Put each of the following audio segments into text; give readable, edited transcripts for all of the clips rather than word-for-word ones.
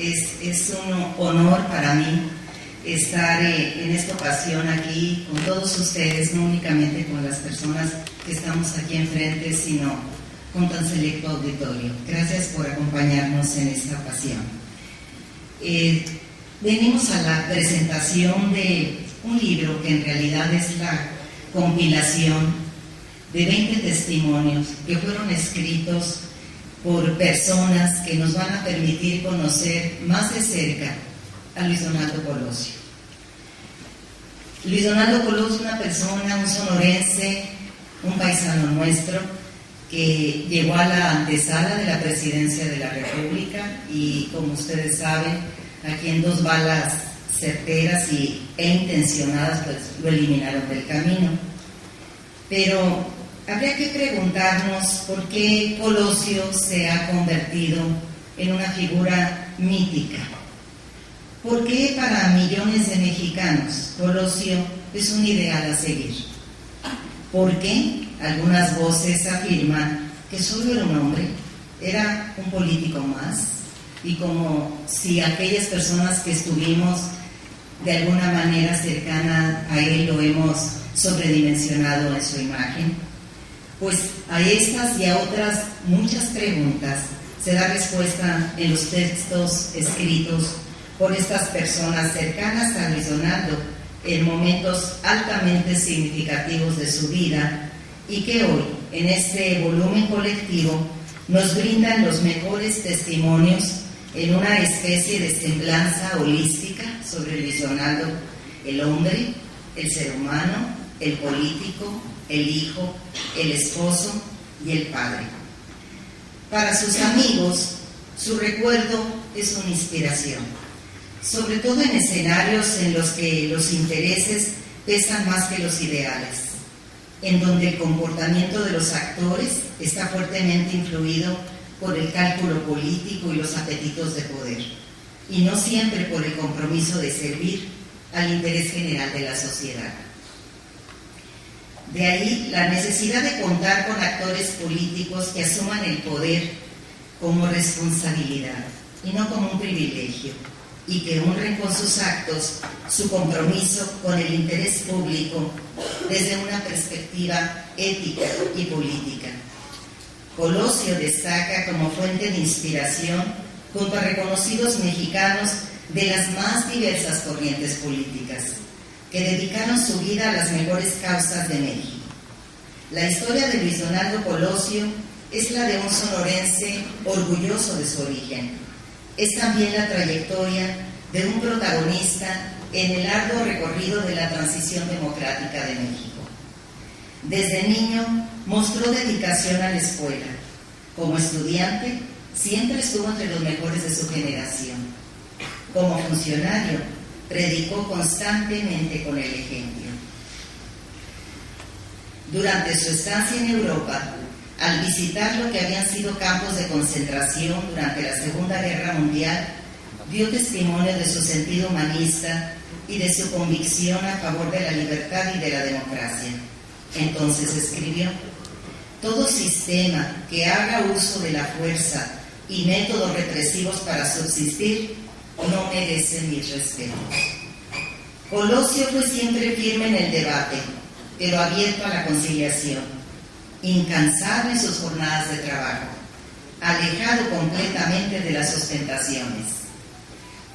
Es un honor para mí estar en esta ocasión aquí con todos ustedes, no únicamente con las personas que estamos aquí enfrente, sino con tan selecto auditorio. Gracias por acompañarnos en esta ocasión. Venimos a la presentación de un libro que en realidad es la compilación de 20 testimonios que fueron escritos por personas que nos van a permitir conocer más de cerca a Luis Donaldo Colosio. Luis Donaldo Colosio es una persona, un sonorense, un paisano nuestro, que llegó a la antesala de la presidencia de la República y, como ustedes saben, aquí en 2 balas certeras e intencionadas, pues lo eliminaron del camino. Pero habría que preguntarnos por qué Colosio se ha convertido en una figura mítica. ¿Por qué para millones de mexicanos Colosio es un ideal a seguir? ¿Por qué algunas voces afirman que solo era un hombre, era un político más? Y como si aquellas personas que estuvimos de alguna manera cercana a él lo hemos sobredimensionado en su imagen. Pues a estas y a otras muchas preguntas se da respuesta en los textos escritos por estas personas cercanas a Luis Donaldo en momentos altamente significativos de su vida y que hoy, en este volumen colectivo, nos brindan los mejores testimonios en una especie de semblanza holística sobre Luis Donaldo, el hombre, el ser humano, el político, el hijo, el esposo y el padre. Para sus amigos, su recuerdo es una inspiración, sobre todo en escenarios en los que los intereses pesan más que los ideales, en donde el comportamiento de los actores está fuertemente influido por el cálculo político y los apetitos de poder, y no siempre por el compromiso de servir al interés general de la sociedad. De ahí la necesidad de contar con actores políticos que asuman el poder como responsabilidad y no como un privilegio, y que honren con sus actos su compromiso con el interés público desde una perspectiva ética y política. Colosio destaca como fuente de inspiración junto a reconocidos mexicanos de las más diversas corrientes políticas, que dedicaron su vida a las mejores causas de México. La historia de Luis Donaldo Colosio es la de un sonorense orgulloso de su origen. Es también la trayectoria de un protagonista en el arduo recorrido de la transición democrática de México. Desde niño mostró dedicación a la escuela. Como estudiante, siempre estuvo entre los mejores de su generación. Como funcionario, predicó constantemente con el ejemplo. Durante su estancia en Europa, al visitar lo que habían sido campos de concentración durante la Segunda Guerra Mundial, dio testimonio de su sentido humanista y de su convicción a favor de la libertad y de la democracia. Entonces escribió: todo sistema que haga uso de la fuerza y métodos represivos para subsistir no merece mis respetos. Colosio fue siempre firme en el debate, pero abierto a la conciliación, incansable en sus jornadas de trabajo, alejado completamente de las ostentaciones.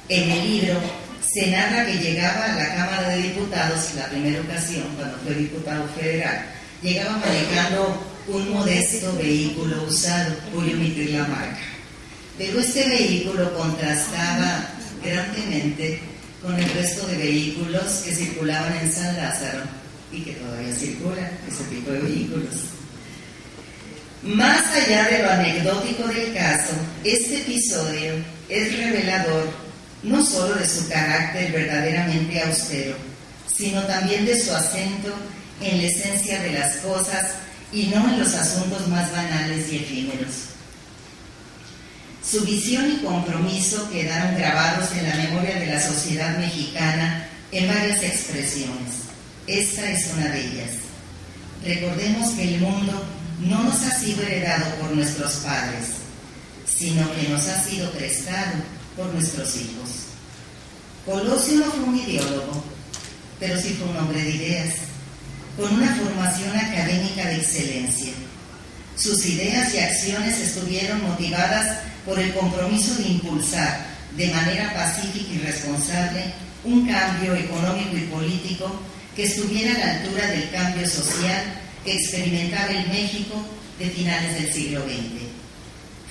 En el libro se narra que llegaba a la Cámara de Diputados, la primera ocasión, cuando fue diputado federal, llegaba manejando un modesto vehículo usado, voy a omitir la marca. Pero este vehículo contrastaba grandemente con el resto de vehículos que circulaban en San Lázaro y que todavía circulan ese tipo de vehículos. Más allá de lo anecdótico del caso, este episodio es revelador no solo de su carácter verdaderamente austero, sino también de su acento en la esencia de las cosas y no en los asuntos más banales y efímeros. Su visión y compromiso quedaron grabados en la memoria de la sociedad mexicana en varias expresiones. Esta es una de ellas. Recordemos que el mundo no nos ha sido heredado por nuestros padres, sino que nos ha sido prestado por nuestros hijos. Colosio no fue un ideólogo, pero sí fue un hombre de ideas, con una formación académica de excelencia. Sus ideas y acciones estuvieron motivadas por el compromiso de impulsar de manera pacífica y responsable un cambio económico y político que estuviera a la altura del cambio social que experimentaba el México de finales del siglo XX.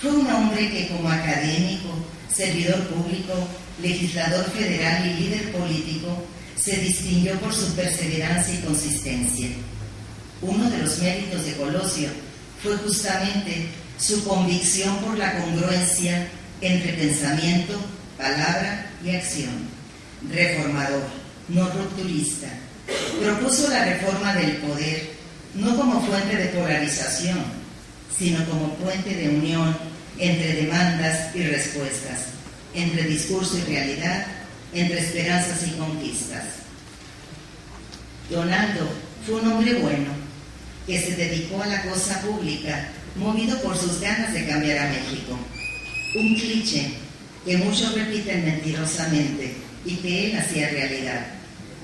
Fue un hombre que como académico, servidor público, legislador federal y líder político se distinguió por su perseverancia y consistencia. Uno de los méritos de Colosio fue justamente su convicción por la congruencia entre pensamiento, palabra y acción. Reformador, no rupturista, propuso la reforma del poder no como fuente de polarización, sino como puente de unión entre demandas y respuestas, entre discurso y realidad, entre esperanzas y conquistas. Donaldo fue un hombre bueno, que se dedicó a la cosa pública, movido por sus ganas de cambiar a México. Un cliché que muchos repiten mentirosamente y que él hacía realidad.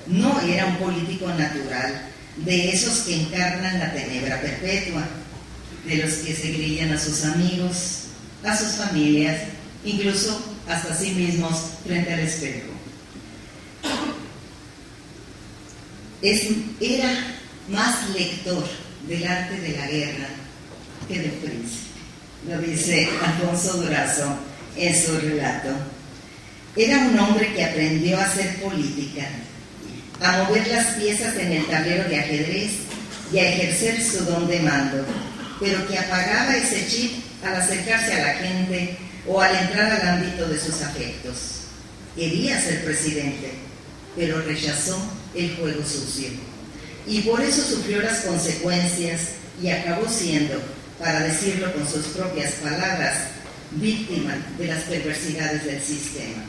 No era un político natural, de esos que encarnan la tenebra perpetua, de los que se grillan a sus amigos, a sus familias, incluso hasta a sí mismos frente al espejo. Era más lector del arte de la guerra que del príncipe, lo dice Alfonso Durazo en su relato. Era un hombre que aprendió a hacer política, a mover las piezas en el tablero de ajedrez y a ejercer su don de mando, pero que apagaba ese chip al acercarse a la gente o al entrar al ámbito de sus afectos. Quería ser presidente, pero rechazó el juego sucio. Y por eso sufrió las consecuencias y acabó siendo, para decirlo con sus propias palabras, víctima de las perversidades del sistema.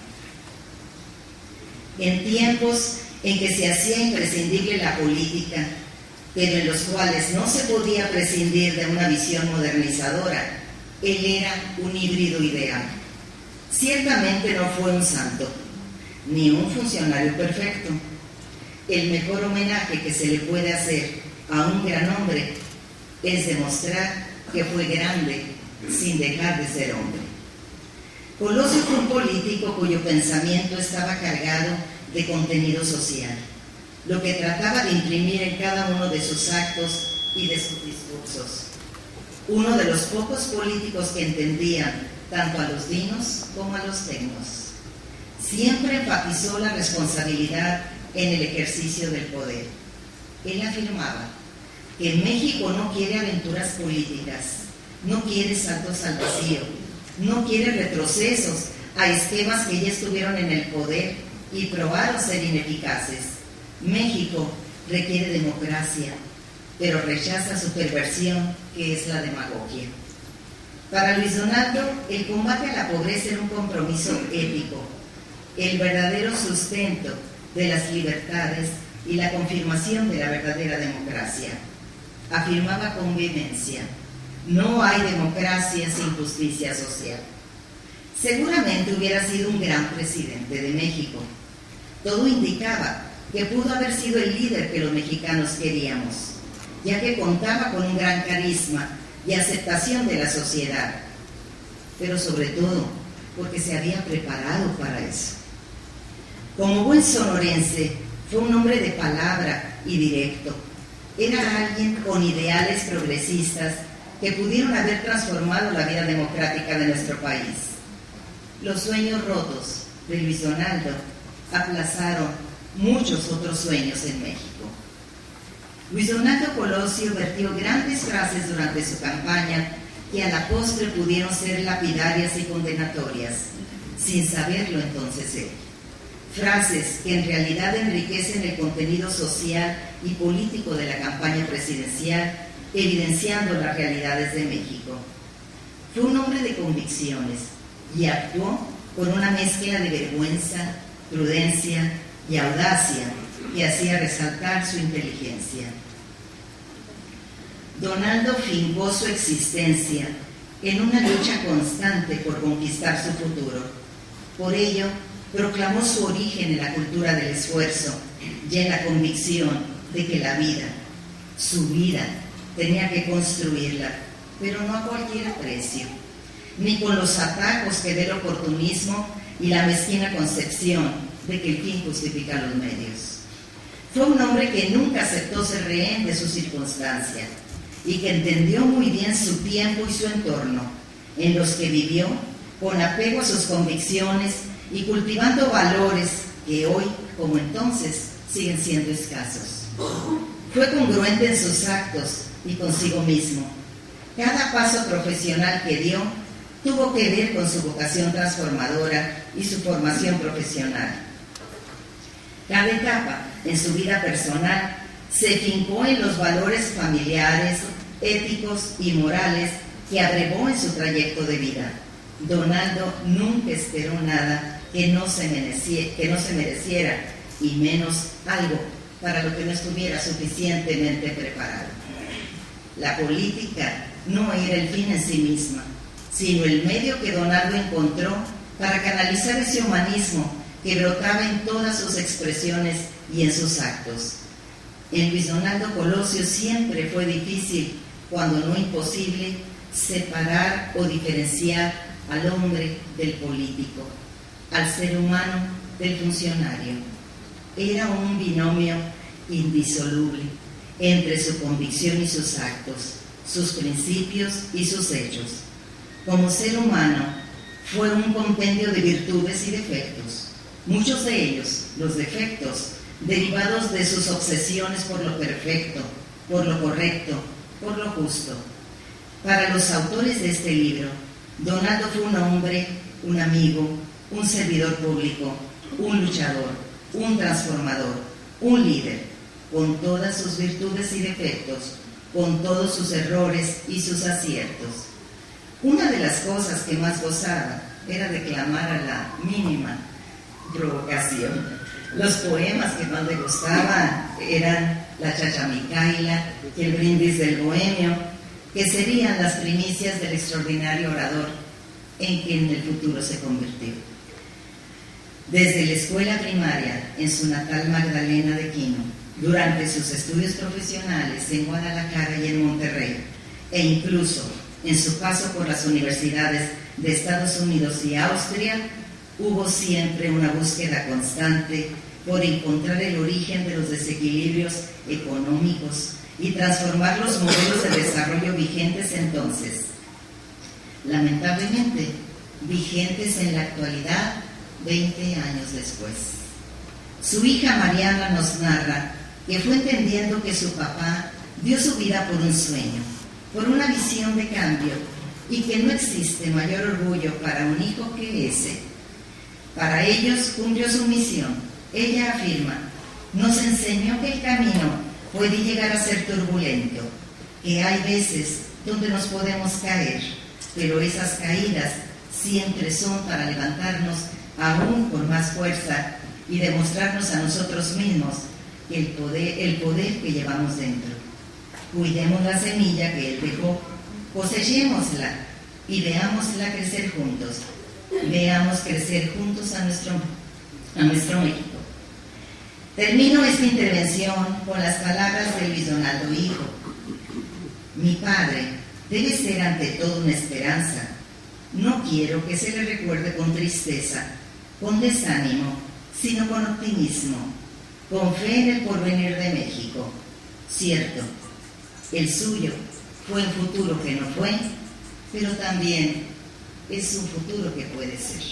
En tiempos en que se hacía imprescindible la política, pero en los cuales no se podía prescindir de una visión modernizadora, él era un híbrido ideal. Ciertamente no fue un santo, ni un funcionario perfecto. El mejor homenaje que se le puede hacer a un gran hombre es demostrar que fue grande sin dejar de ser hombre. Colosio fue un político cuyo pensamiento estaba cargado de contenido social, lo que trataba de imprimir en cada uno de sus actos y de sus discursos. Uno de los pocos políticos que entendían tanto a los dinos como a los tecnos. Siempre enfatizó la responsabilidad en el ejercicio del poder. Él afirmaba que México no quiere aventuras políticas, no quiere saltos al vacío, no quiere retrocesos a esquemas que ya estuvieron en el poder y probaron ser ineficaces. México requiere democracia, pero rechaza su perversión, que es la demagogia. Para Luis Donaldo, el combate a la pobreza era un compromiso ético, el verdadero sustento de las libertades y la confirmación de la verdadera democracia. Afirmaba con vehemencia: no hay democracia sin justicia social. Seguramente hubiera sido un gran presidente de México. Todo indicaba que pudo haber sido el líder que los mexicanos queríamos, ya que contaba con un gran carisma y aceptación de la sociedad, pero sobre todo porque se había preparado para eso. Como buen sonorense, fue un hombre de palabra y directo. Era alguien con ideales progresistas que pudieron haber transformado la vida democrática de nuestro país. Los sueños rotos de Luis Donaldo aplazaron muchos otros sueños en México. Luis Donaldo Colosio vertió grandes frases durante su campaña que a la postre pudieron ser lapidarias y condenatorias, sin saberlo entonces él. Frases que en realidad enriquecen el contenido social y político de la campaña presidencial, evidenciando las realidades de México. Fue un hombre de convicciones y actuó con una mezcla de vergüenza, prudencia y audacia que hacía resaltar su inteligencia. Donaldo fincó su existencia en una lucha constante por conquistar su futuro. Por ello, proclamó su origen en la cultura del esfuerzo y en la convicción de que la vida, su vida, tenía que construirla, pero no a cualquier precio, ni con los atajos que del oportunismo y la mezquina concepción de que el fin justifica los medios. Fue un hombre que nunca aceptó ser rehén de su circunstancia y que entendió muy bien su tiempo y su entorno, en los que vivió con apego a sus convicciones y cultivando valores que hoy, como entonces, siguen siendo escasos. Fue congruente en sus actos y consigo mismo. Cada paso profesional que dio tuvo que ver con su vocación transformadora y su formación profesional. Cada etapa en su vida personal se fincó en los valores familiares, éticos y morales que agregó en su trayecto de vida. Donaldo nunca esperó nada que no se mereciera, y menos algo para lo que no estuviera suficientemente preparado. La política no era el fin en sí misma, sino el medio que Donaldo encontró para canalizar ese humanismo que brotaba en todas sus expresiones y en sus actos. En Luis Donaldo Colosio siempre fue difícil, cuando no imposible, separar o diferenciar al hombre del político, al ser humano del funcionario. Era un binomio indisoluble entre su convicción y sus actos, sus principios y sus hechos. Como ser humano, fue un compendio de virtudes y defectos, muchos de ellos, los defectos, derivados de sus obsesiones por lo perfecto, por lo correcto, por lo justo. Para los autores de este libro, Donaldo fue un hombre, un amigo, un servidor público, un luchador, un transformador, un líder, con todas sus virtudes y defectos, con todos sus errores y sus aciertos. Una de las cosas que más gozaba era declamar a la mínima provocación. Los poemas que más le gustaban eran La Chachamicaila y El Brindis del Bohemio, que serían las primicias del extraordinario orador en quien en el futuro se convirtió. Desde la escuela primaria en su natal Magdalena de Quino, durante sus estudios profesionales en Guadalajara y en Monterrey, e incluso en su paso por las universidades de Estados Unidos y Austria, hubo siempre una búsqueda constante por encontrar el origen de los desequilibrios económicos y transformar los modelos de desarrollo vigentes entonces, lamentablemente vigentes en la actualidad 20 años después. Su hija Mariana nos narra que fue entendiendo que su papá dio su vida por un sueño, por una visión de cambio, y que no existe mayor orgullo para un hijo que ese. Para ellos cumplió su misión. Ella afirma: nos enseñó que el camino puede llegar a ser turbulento, que hay veces donde nos podemos caer, pero esas caídas siempre son para levantarnos aún con más fuerza y demostrarnos a nosotros mismos el poder que llevamos dentro. Cuidemos la semilla que Él dejó, cosechémosla y veámosla crecer juntos. Veamos crecer juntos a nuestro México. Termino esta intervención con las palabras de Luis Donaldo hijo. Mi padre debe ser ante todo una esperanza. No quiero que se le recuerde con tristeza, con desánimo, sino con optimismo, con fe en el porvenir de México. Cierto, el suyo fue un futuro que no fue, pero también es un futuro que puede ser.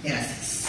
Gracias.